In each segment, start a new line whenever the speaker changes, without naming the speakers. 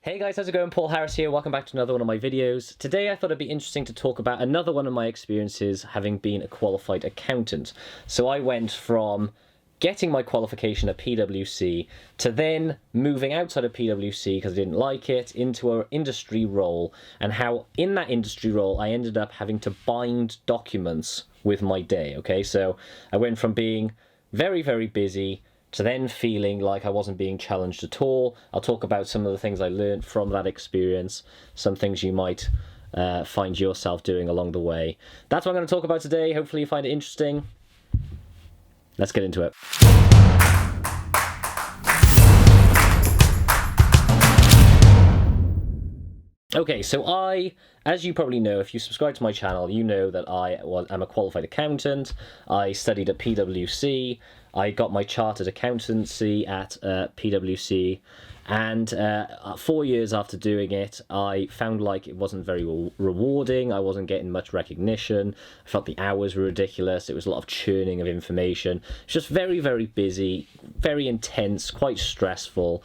Hey guys, how's it going? Paul Harris here. Welcome back to another one of my videos. Today I thought it'd be interesting to talk about another one of my experiences having been a qualified accountant. So I went from getting my qualification at PwC to then moving outside of PwC because I didn't like it into an industry role, and how in that industry role I ended up having to bind documents with my day. Okay, so I went from being very busy to then feeling like I wasn't being challenged at all. I'll talk about some of the things I learned from that experience, some things you might find yourself doing along the way. That's what I'm going to talk about today. Hopefully you find it interesting. Let's get into it. Okay, so as you probably know, if you subscribe to my channel, you know that I'm a qualified accountant. I studied at PwC. I got my chartered accountancy at PwC, and 4 years after doing it, I found like it wasn't very rewarding. I wasn't getting much recognition. I felt the hours were ridiculous. It was a lot of churning of information. It's just very busy, very intense, quite stressful.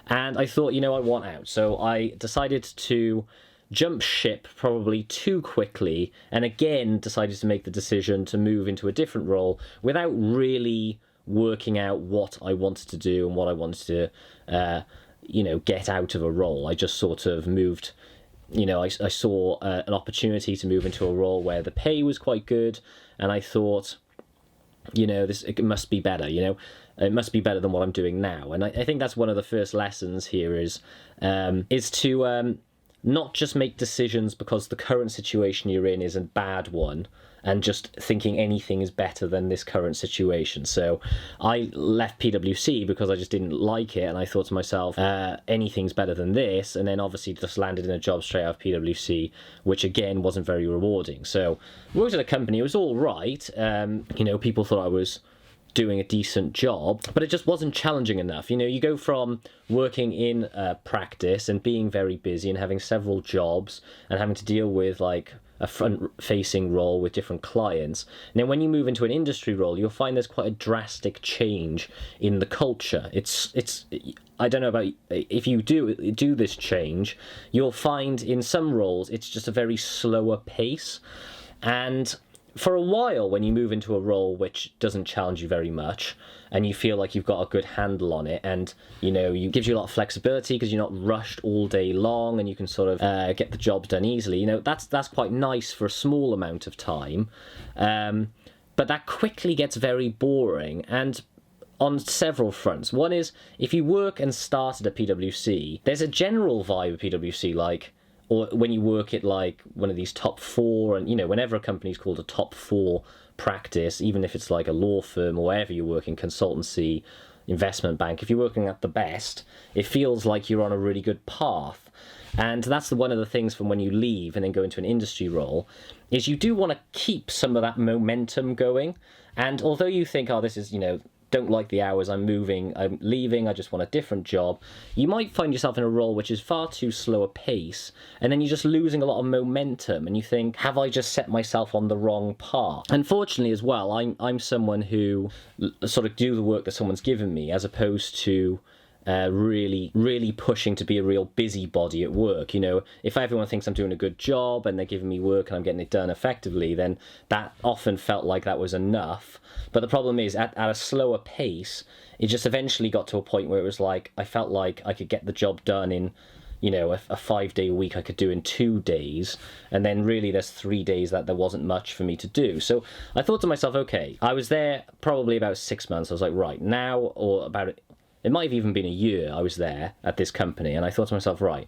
And I thought, I want out. So I decided to jump ship probably too quickly, and again decided to make the decision to move into a different role without really working out what I wanted to do and what I wanted to, get out of a role. I just sort of moved. I saw an opportunity to move into a role where the pay was quite good, and I thought, it must be better, it must be better than what I'm doing now. And I think that's one of the first lessons here is to not just make decisions because the current situation you're in is a bad one and just thinking anything is better than this current situation. So I left PwC because I just didn't like it, and I thought to myself, anything's better than this, and then obviously just landed in a job straight out of PwC, which again wasn't very rewarding. So worked at a company, it was all right. People thought I was doing a decent job, but it just wasn't challenging enough. You go from working in practice and being very busy and having several jobs and having to deal with like a front-facing role with different clients, and then when you move into an industry role, you'll find there's quite a drastic change in the culture. It's I don't know about if you do this change, you'll find in some roles it's just a very slower pace. And for a while, when you move into a role which doesn't challenge you very much, and you feel like you've got a good handle on it, and it gives you a lot of flexibility because you're not rushed all day long, and you can sort of get the job done easily. That's quite nice for a small amount of time, but that quickly gets very boring, and on several fronts. One is, if you work and started at PwC, there's a general vibe of PwC like, or when you work at like one of these top four, and whenever a company's called a top four practice, even if it's like a law firm or wherever you're working, consultancy, investment bank, if you're working at the best, it feels like you're on a really good path. And that's one of the things from when you leave and then go into an industry role, is you do want to keep some of that momentum going. And although you think, oh, this is, don't like the hours, I'm moving, I'm leaving, I just want a different job, you might find yourself in a role which is far too slow a pace, and then you're just losing a lot of momentum, and you think, have I just set myself on the wrong path? Unfortunately as well, I'm someone who sort of do the work that someone's given me, as opposed to really pushing to be a real busybody at work. If everyone thinks I'm doing a good job and they're giving me work and I'm getting it done effectively, then that often felt like that was enough. But the problem is, at a slower pace, it just eventually got to a point where it was like, I felt like I could get the job done in a 5-day week I could do in 2 days, and then really there's 3 days that there wasn't much for me to do. So I thought to myself, okay, I was there probably about 6 months. I was like, right now, or about it might have even been a year I was there at this company, and I thought to myself, right,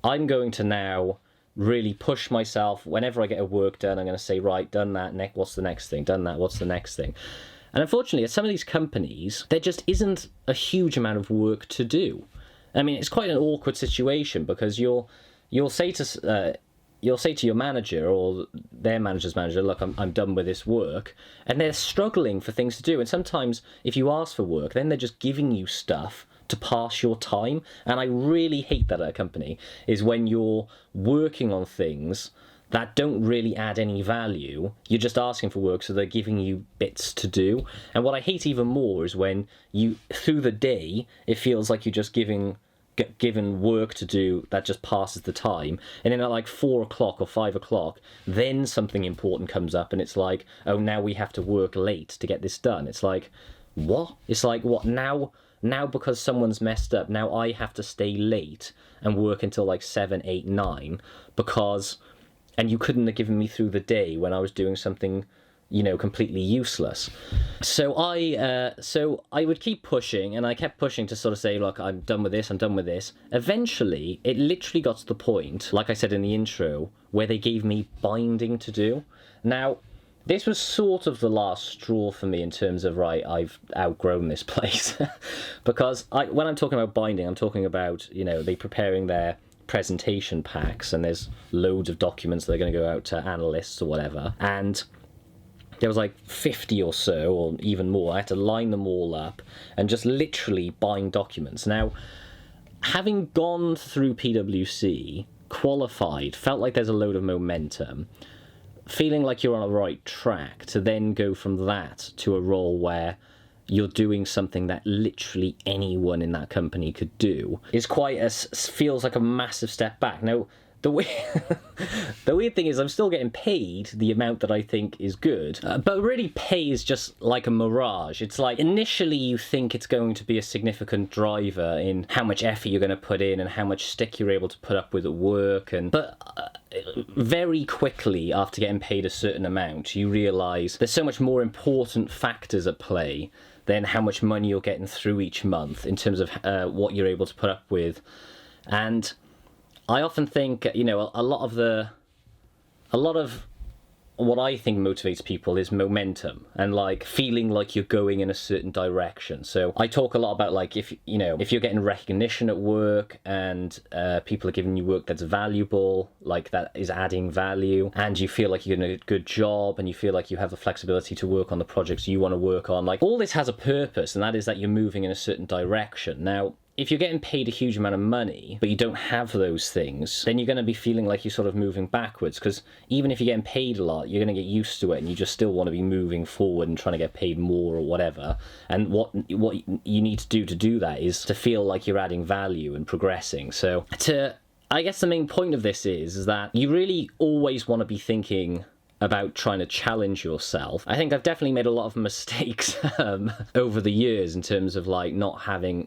I'm going to now really push myself. Whenever I get a work done, I'm going to say, right, done that, what's the next thing? Done that, what's the next thing? And unfortunately, at some of these companies, there just isn't a huge amount of work to do. I mean, it's quite an awkward situation, because you'll say to your manager or their manager's manager, look, I'm done with this work, and they're struggling for things to do. And sometimes if you ask for work, then they're just giving you stuff to pass your time. And I really hate that at a company, is when you're working on things that don't really add any value. You're just asking for work, so they're giving you bits to do. And what I hate even more is when you, through the day, it feels like you're just giving get given work to do that just passes the time, and then at like 4 o'clock or 5 o'clock, then something important comes up, and it's like, oh, now we have to work late to get this done. It's like, what? It's like, what now? Now because someone's messed up, now I have to stay late and work until like 7, 8, 9 because, and you couldn't have given me through the day when I was doing something, you know, completely useless. So I would keep pushing, and I kept pushing to sort of say, look, I'm done with this, I'm done with this. Eventually, it literally got to the point, like I said in the intro, where they gave me binding to do. Now, this was sort of the last straw for me in terms of, right, I've outgrown this place. Because when I'm talking about binding, I'm talking about, you know, they preparing their presentation packs, and there's loads of documents that are going to go out to analysts or whatever. And there was like 50 or so, or even more. I had to line them all up and just literally bind documents. Now, having gone through PwC, qualified, felt like there's a load of momentum, feeling like you're on the right track to then go from that to a role where you're doing something that literally anyone in that company could do is feels like a massive step back. Now, the weird thing is I'm still getting paid the amount that I think is good, but really pay is just like a mirage. It's like initially you think it's going to be a significant driver in how much effort you're going to put in and how much stick you're able to put up with at work, but very quickly after getting paid a certain amount, you realise there's so much more important factors at play than how much money you're getting through each month in terms of what you're able to put up with. And I often think, you know, a lot of what I think motivates people is momentum and like feeling like you're going in a certain direction. So I talk a lot about like if you're getting recognition at work and people are giving you work that's valuable, like that is adding value, and you feel like you're doing a good job and you feel like you have the flexibility to work on the projects you want to work on, like all this has a purpose, and that is that you're moving in a certain direction. Now, if you're getting paid a huge amount of money, but you don't have those things, then you're going to be feeling like you're sort of moving backwards, because even if you're getting paid a lot, you're going to get used to it, and you just still want to be moving forward and trying to get paid more or whatever. And what you need to do that is to feel like you're adding value and progressing. So I guess the main point of this is that you really always want to be thinking about trying to challenge yourself. I think I've definitely made a lot of mistakes over the years in terms of like not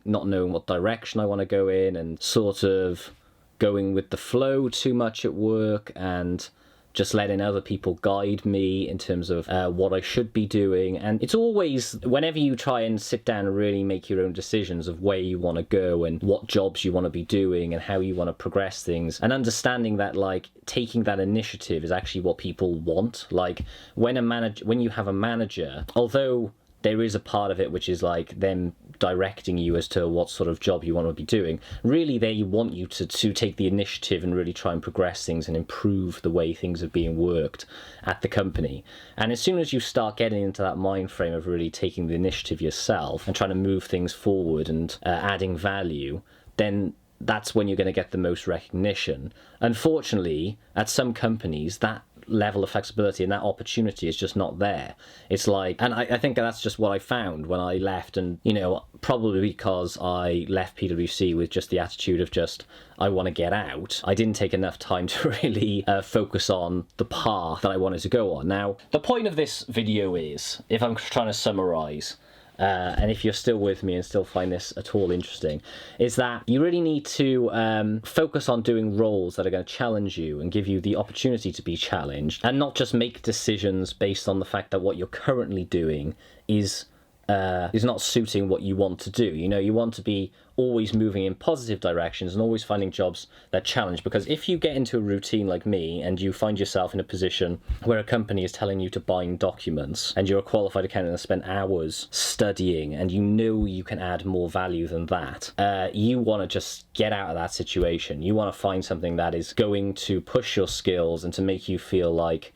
knowing what direction I want to go in and sort of going with the flow too much at work and just letting other people guide me in terms of what I should be doing. And it's always, whenever you try and sit down and really make your own decisions of where you want to go and what jobs you want to be doing and how you want to progress things, and understanding that like taking that initiative is actually what people want. Like when you have a manager, although there is a part of it which is like them directing you as to what sort of job you want to be doing, really they want you to take the initiative and really try and progress things and improve the way things are being worked at the company. And as soon as you start getting into that mind frame of really taking the initiative yourself and trying to move things forward and adding value, then that's when you're going to get the most recognition. Unfortunately, at some companies, that level of flexibility and that opportunity is just not there. It's like, and I think that's just what I found when I left, and you know, probably because I left PwC with just the attitude of just I want to get out, I didn't take enough time to really focus on the path that I wanted to go on. Now, the point of this video is, if I'm trying to summarize, and if you're still with me and still find this at all interesting, is that you really need to focus on doing roles that are going to challenge you and give you the opportunity to be challenged, and not just make decisions based on the fact that what you're currently doing is not suiting what you want to do. You know, you want to be always moving in positive directions and always finding jobs that challenge, because if you get into a routine like me and you find yourself in a position where a company is telling you to bind documents and you're a qualified accountant and spent hours studying and you know you can add more value than that, you want to just get out of that situation. You want to find something that is going to push your skills and to make you feel like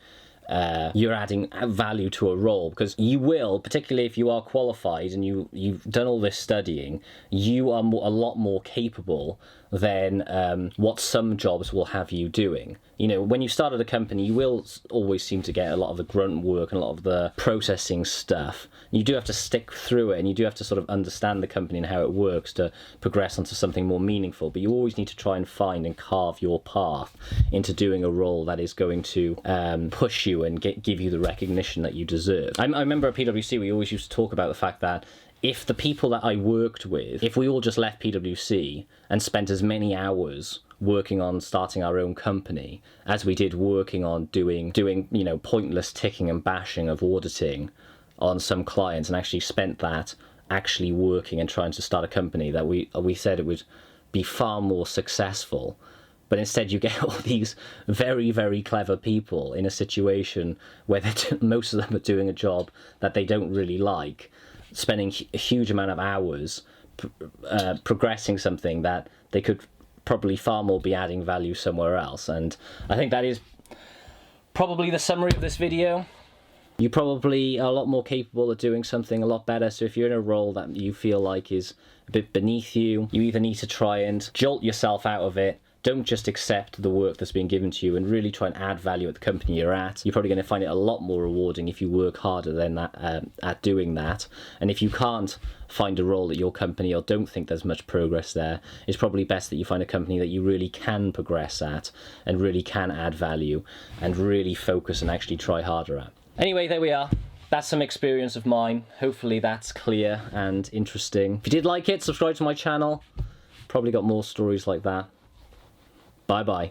you're adding value to a role, because you will, particularly if you are qualified and you've done all this studying, you are a lot more capable than what some jobs will have you doing. You know, when you start at a company, you will always seem to get a lot of the grunt work and a lot of the processing stuff. You do have to stick through it, and you do have to sort of understand the company and how it works to progress onto something more meaningful. But you always need to try and find and carve your path into doing a role that is going to push you and give you the recognition that you deserve. I remember at PwC, we always used to talk about the fact that if the people that I worked with, if we all just left PwC and spent as many hours working on starting our own company as we did working on doing you know, pointless ticking and bashing of auditing on some clients, and actually spent that actually working and trying to start a company, that we said it would be far more successful. But instead you get all these very, very clever people in a situation where most of them are doing a job that they don't really like, spending a huge amount of hours progressing something that they could probably far more be adding value somewhere else. And I think that is probably the summary of this video. You probably are a lot more capable of doing something a lot better. So if you're in a role that you feel like is a bit beneath you, you either need to try and jolt yourself out of it. Don't just accept the work that's being given to you, and really try and add value at the company you're at. You're probably going to find it a lot more rewarding if you work harder than that at doing that. And if you can't find a role at your company, or don't think there's much progress there, it's probably best that you find a company that you really can progress at and really can add value and really focus and actually try harder at. Anyway, there we are. That's some experience of mine. Hopefully that's clear and interesting. If you did like it, subscribe to my channel. Probably got more stories like that. Bye-bye.